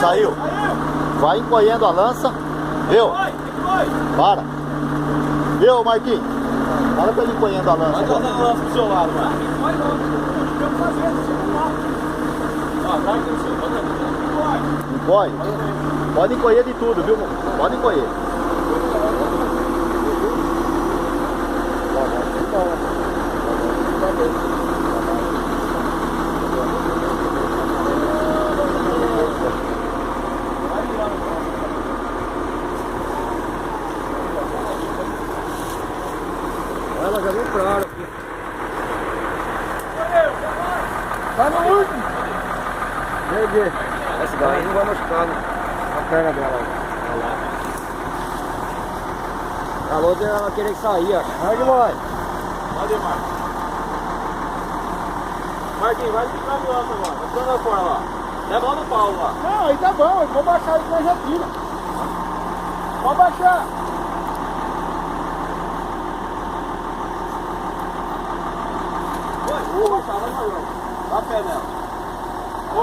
Saiu. Vai encolhendo a lança. Viu? Para. Viu, Marquinhos? Para pra ele encolhendo a lança. Vai trazer a lança pro seu lado, mano. Encolhe. Pode encolher de tudo, viu? Pode encolher. Ela já veio pra área aqui. Tá no último. Perdi. Esse daí não vai machucar na perna dela. Olha lá. Falou de ela querer sair, ó. Vai que vai. Cadê, Marcos? Marquinhos, vai ficar de lança agora. Vai ficando fora lá. Leva lá no Paulo lá. Não, aí tá bom. Eu vou baixar aí que nós já tira. Pode baixar. Vou baixar, vai, Marcos. Dá pé nela. Ô,